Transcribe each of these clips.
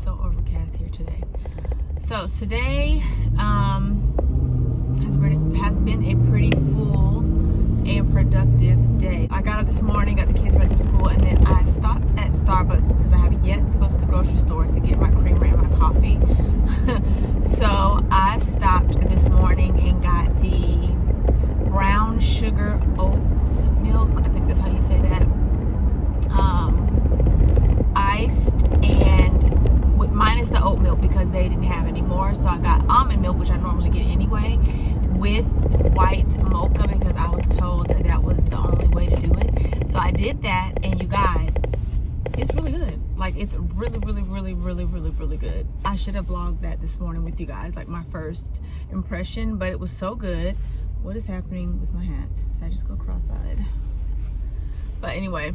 so overcast here today. So today has been a pretty full and productive day. I got up this morning, got the kids ready for school, and then I stopped at Starbucks because I have yet to go to the grocery store to get my creamer and my coffee. So I stopped this morning and got the brown sugar oats milk. I think that's how you say that. Iced and minus the oat milk because they didn't have any more. So I got almond milk, which I normally get anyway, with white mocha because I was told that that was the only way to do it. So I did that, and you guys, it's really good. Like, it's really good. I should have vlogged that this morning with you guys, like my first impression, but it was so good. What is happening with my hat? Did I just go cross-eyed? But anyway,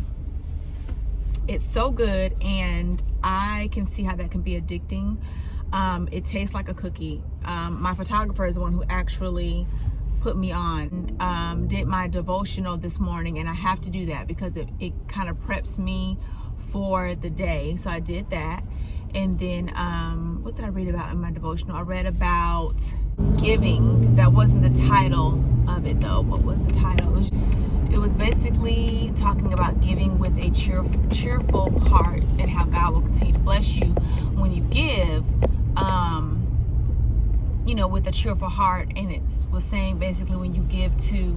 it's so good, and I can see how that can be addicting. It tastes like a cookie. My photographer is the one who actually put me on, did my devotional this morning, and I have to do that because it kind of preps me for the day. So I did that. And then what did I read about in my devotional? I read about giving. That wasn't the title of it though. What was the title? It was basically talking about giving with a cheerful heart and how God will continue to bless you when you give, you know, with a cheerful heart. And it was saying basically when you give to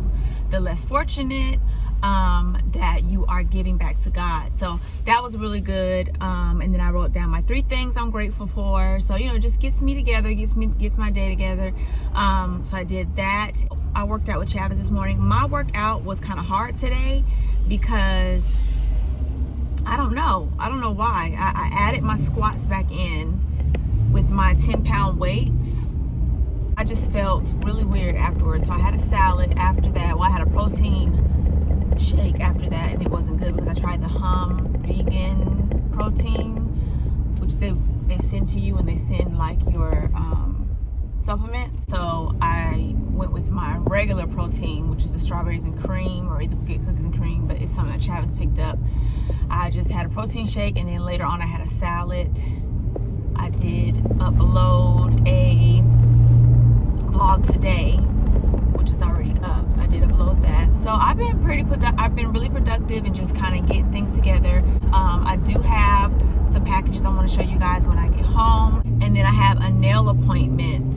the less fortunate, that you are giving back to God. So that was really good. And then I wrote down my 3 things I'm grateful for. So, you know, it just gets me together, gets my day together. So I did that. I worked out with Travis this morning. My workout was kind of hard today because I don't know why. I added my squats back in with my 10-pound weights. I just felt really weird afterwards. So I had a salad after that. Well, I had a protein shake after that, and it wasn't good because I tried the vegan protein, which they send to you when they send like your supplement. So I went with my regular protein, which is the strawberries and cream, or either get cookies and cream, but it's something that Travis picked up. I just had a protein shake, and then later on I had a salad. I did upload a vlog today, which is already up. I did upload that. So I've been really productive and just kind of getting things together. I do have some packages I want to show you guys when I get home, and then I have a nail appointment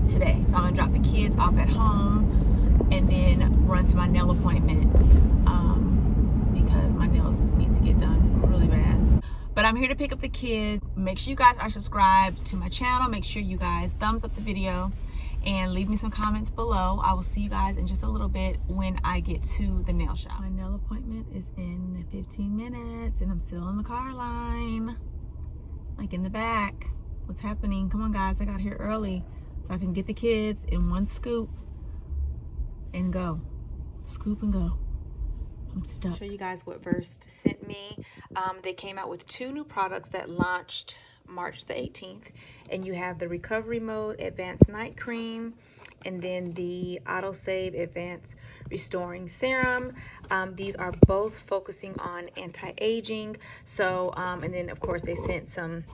today. So I'm gonna drop the kids off at home and then run to my nail appointment because my nails need to get done really bad. But I'm here to pick up the kids. Make sure you guys are subscribed to my channel. Make sure you guys thumbs up the video and leave me some comments below. I will see you guys in just a little bit when I get to the nail shop. My nail appointment is in 15 minutes and I'm still in the car line, like in the back. What's happening? Come on guys, I got here early so I can get the kids in one scoop and go. Scoop and go. I'm stuck. I'll show you guys what Versed sent me. They came out with 2 new products that launched March the 18th, and you have the Recovery Mode Advanced Night Cream and then the Autosave Advanced Restoring Serum. These are both focusing on anti-aging. So and then of course they sent some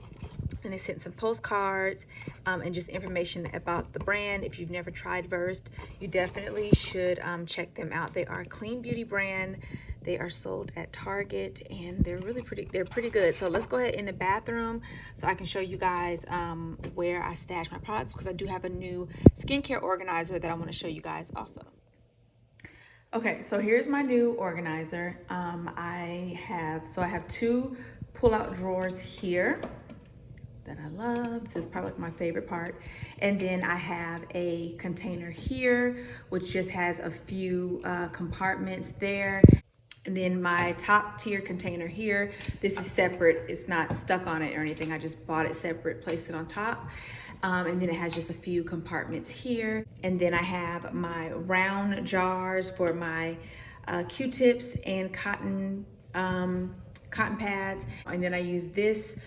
postcards and just information about the brand. If you've never tried Versed, you definitely should check them out. They are a clean beauty brand. They are sold at Target, and they're pretty good. So let's go ahead in the bathroom so I can show you guys where I stash my products, because I do have a new skincare organizer that I want to show you guys also. Okay, so here's my new organizer. I have 2 pull-out drawers here that I love. This is probably my favorite part. And then I have a container here, which just has a few compartments there. And then my top tier container here, this is separate. It's not stuck on it or anything. I just bought it separate, placed it on top. And then it has just a few compartments here. And then I have my round jars for my Q-tips and cotton pads. And then I use this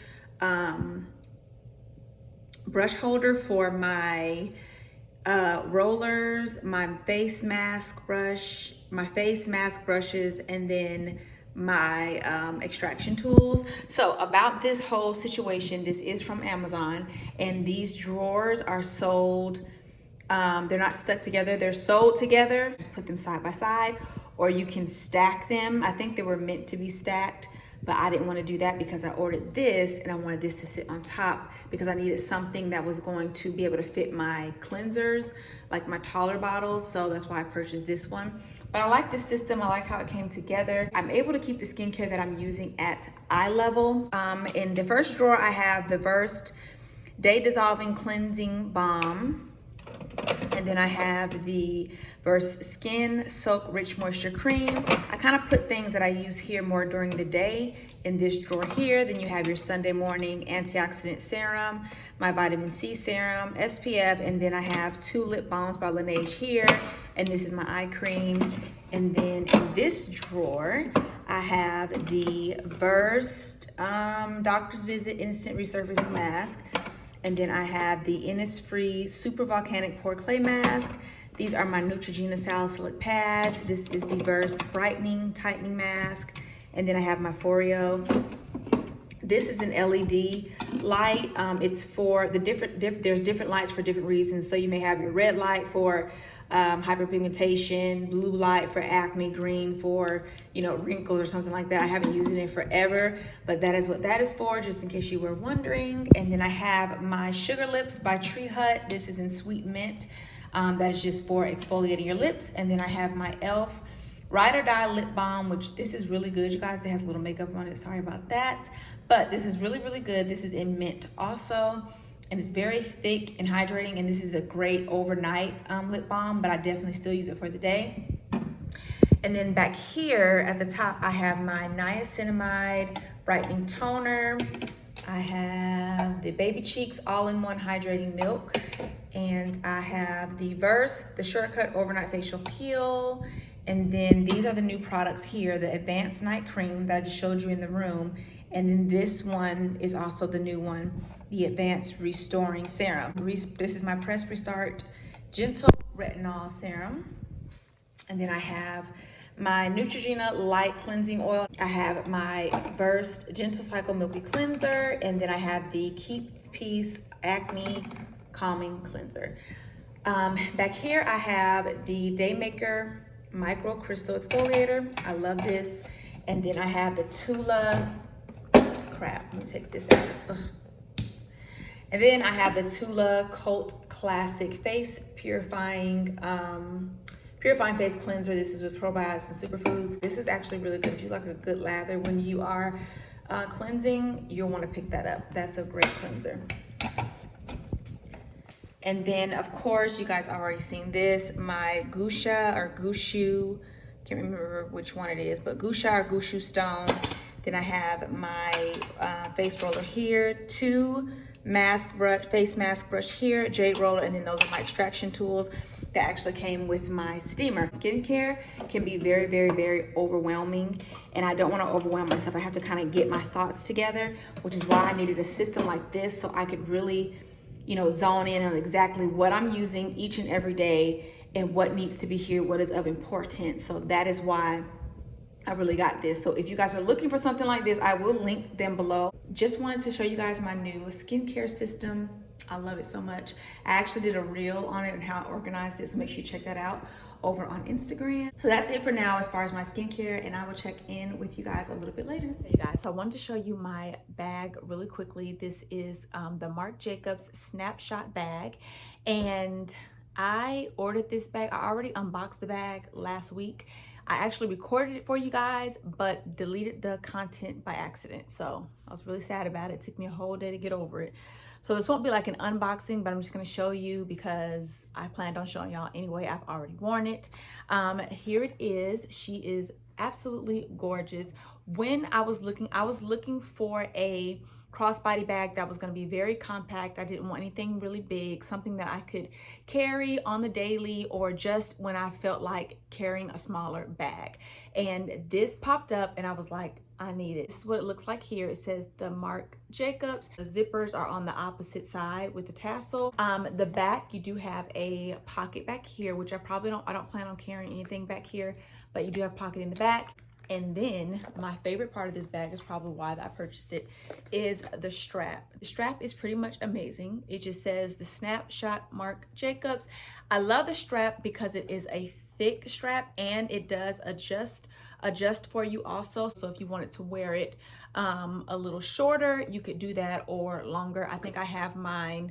brush holder for my rollers, my face mask brushes, and then my extraction tools. So about this whole situation, this is from Amazon, and these drawers are sold, they're not stuck together, they're sold together. Just put them side by side, or you can stack them. I think they were meant to be stacked, but I didn't want to do that because I ordered this and I wanted this to sit on top because I needed something that was going to be able to fit my cleansers, like my taller bottles. So that's why I purchased this one. But I like this system. I like how it came together. I'm able to keep the skincare that I'm using at eye level. In the first drawer, I have the Versed Day Dissolving Cleansing Balm. And then I have the Versed Skin Soak Rich Moisture Cream. I kind of put things that I use here more during the day in this drawer here. Then you have your Sunday morning antioxidant serum, my vitamin C serum, SPF, and then I have 2 lip balms by Laneige here. And this is my eye cream. And then in this drawer, I have the Versed Doctor's Visit Instant Resurfacing Mask. And then I have the Innisfree Super Volcanic Pore Clay Mask. These are my Neutrogena Salicylic Pads. This is the Versed Brightening Tightening Mask. And then I have my Foreo. This is an LED light. It's for the there's different lights for different reasons. So you may have your red light for hyperpigmentation, blue light for acne, green for, wrinkles or something like that. I haven't used it in forever, but that is what that is for, just in case you were wondering. And then I have my Sugar Lips by Tree Hut. This is in Sweet Mint. That is just for exfoliating your lips. And then I have my e.l.f. Ride or Die Lip Balm, which this is really good, you guys. It has a little makeup on it, sorry about that. But this is really, really good. This is in mint also. And it's very thick and hydrating. And this is a great overnight lip balm, but I definitely still use it for the day. And then back here at the top, I have my Niacinamide Brightening Toner. I have the Baby Cheeks All-in-One Hydrating Milk. And I have the Versed, the Shortcut Overnight Facial Peel. And then these are the new products here, the Advanced Night Cream that I just showed you in the room. And then this one is also the new one, the Advanced Restoring Serum. This is my Press Restart Gentle Retinol Serum. And then I have my Neutrogena Light Cleansing Oil. I have my Versed Gentle Cycle Milky Cleanser. And then I have the Keep Peace Acne Calming Cleanser. Back here I have the Daymaker Micro Crystal Exfoliator. I love this. And then I have the Tula, let me take this out. Ugh. And then I have the Tula Cult Classic Face Purifying Face Cleanser. This is with probiotics and superfoods. This is actually really good. If you like a good lather when you are cleansing, you'll want to pick that up. That's a great cleanser. And then, of course, you guys already seen this, my Gusha or Gushu, can't remember which one it is, but Gusha or Gushu Stone. Then I have my face roller here, 2 face mask brush here, jade roller, and then those are my extraction tools that actually came with my steamer. Skincare can be very, very, very overwhelming, and I don't want to overwhelm myself. I have to kind of get my thoughts together, which is why I needed a system like this so I could really, zone in on exactly what I'm using each and every day and what needs to be here, what is of importance. So that is why I really got this. So if you guys are looking for something like this, I will link them below. Just wanted to show you guys my new skincare system. I love it so much. I actually did a reel on it and how I organized it, so make sure you check that out over on Instagram. So that's it for now as far as my skincare, and I will check in with you guys a little bit later. Hey guys, so I wanted to show you my bag really quickly. This is the Marc Jacobs Snapshot bag, and I ordered this bag. I already unboxed the bag last week. I actually recorded it for you guys, but deleted the content by accident. So I was really sad about it. It took me a whole day to get over it. So this won't be like an unboxing, but I'm just gonna show you because I planned on showing y'all anyway. I've already worn it. Here it is. She is absolutely gorgeous. When I was looking for a crossbody bag that was going to be very compact. I didn't want anything really big, something that I could carry on the daily or just when I felt like carrying a smaller bag. And this popped up and I was like, I need it. This is what it looks like here. It says the Marc Jacobs. The zippers are on the opposite side with the tassel. The back, you do have a pocket back here, which I don't plan on carrying anything back here, but you do have a pocket in the back. And then my favorite part of this bag is probably why I purchased it, is the strap. The strap is pretty much amazing. It just says the Snapshot Marc Jacobs. I love the strap because it is a thick strap and it does adjust for you also. So if you wanted to wear it a little shorter, you could do that, or longer. I think I have mine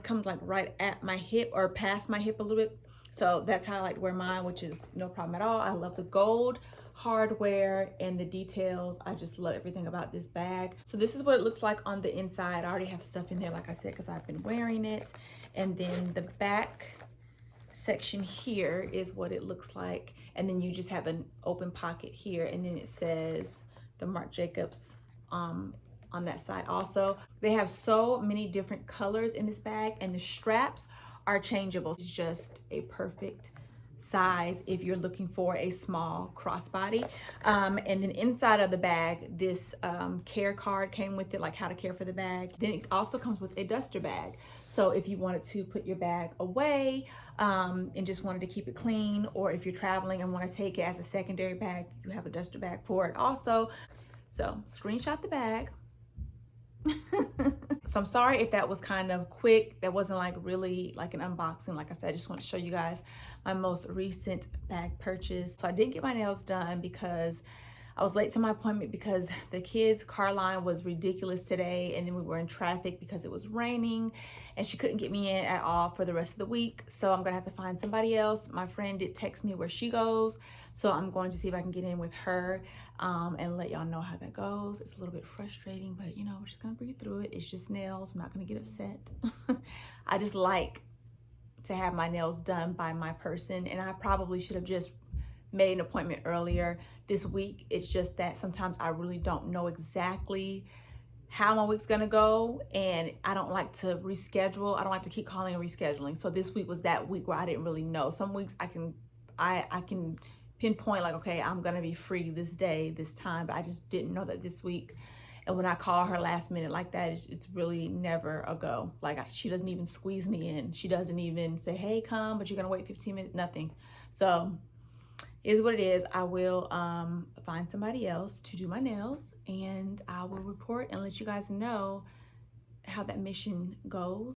comes like right at my hip or past my hip a little bit. So that's how I like to wear mine, which is no problem at all. I love the gold hardware and the details. I just love everything about this bag. So this is what it looks like on the inside. I already have stuff in there, like I said, because I've been wearing it. And then the back section here is what it looks like. And then you just have an open pocket here. And then it says the Marc Jacobs on that side also. They have so many different colors in this bag, and the straps are changeable. It's just a perfect size if you're looking for a small crossbody. And then inside of the bag, this care card came with it, like how to care for the bag. Then it also comes with a duster bag. So if you wanted to put your bag away and just wanted to keep it clean, or if you're traveling and want to take it as a secondary bag, you have a duster bag for it also. So screenshot the bag. So I'm sorry if that was kind of quick. That wasn't like really like an unboxing. Like I said, I just want to show you guys my most recent bag purchase. So I didn't get my nails done because I was late to my appointment because the kids' car line was ridiculous today, and then we were in traffic because it was raining, and she couldn't get me in at all for the rest of the week. So I'm gonna have to find somebody else. My friend did text me where she goes, so I'm going to see if I can get in with her and let y'all know how that goes. It's a little bit frustrating, but you know, we're just gonna breathe through it. It's just nails. I'm not gonna get upset. I just like to have my nails done by my person, and I probably should have just made an appointment earlier this week. It's just that sometimes I really don't know exactly how my week's gonna go, and I don't like to reschedule. I don't like to keep calling and rescheduling. So this week was that week where I didn't really know. Some weeks I can pinpoint like, okay, I'm gonna be free this day, this time, but I just didn't know that this week. And when I call her last minute like that, it's really never a go. Like she doesn't even squeeze me in. She doesn't even say, hey, come, but you're gonna wait 15 minutes, nothing. So is what it is. I will find somebody else to do my nails, and I will report and let you guys know how that mission goes.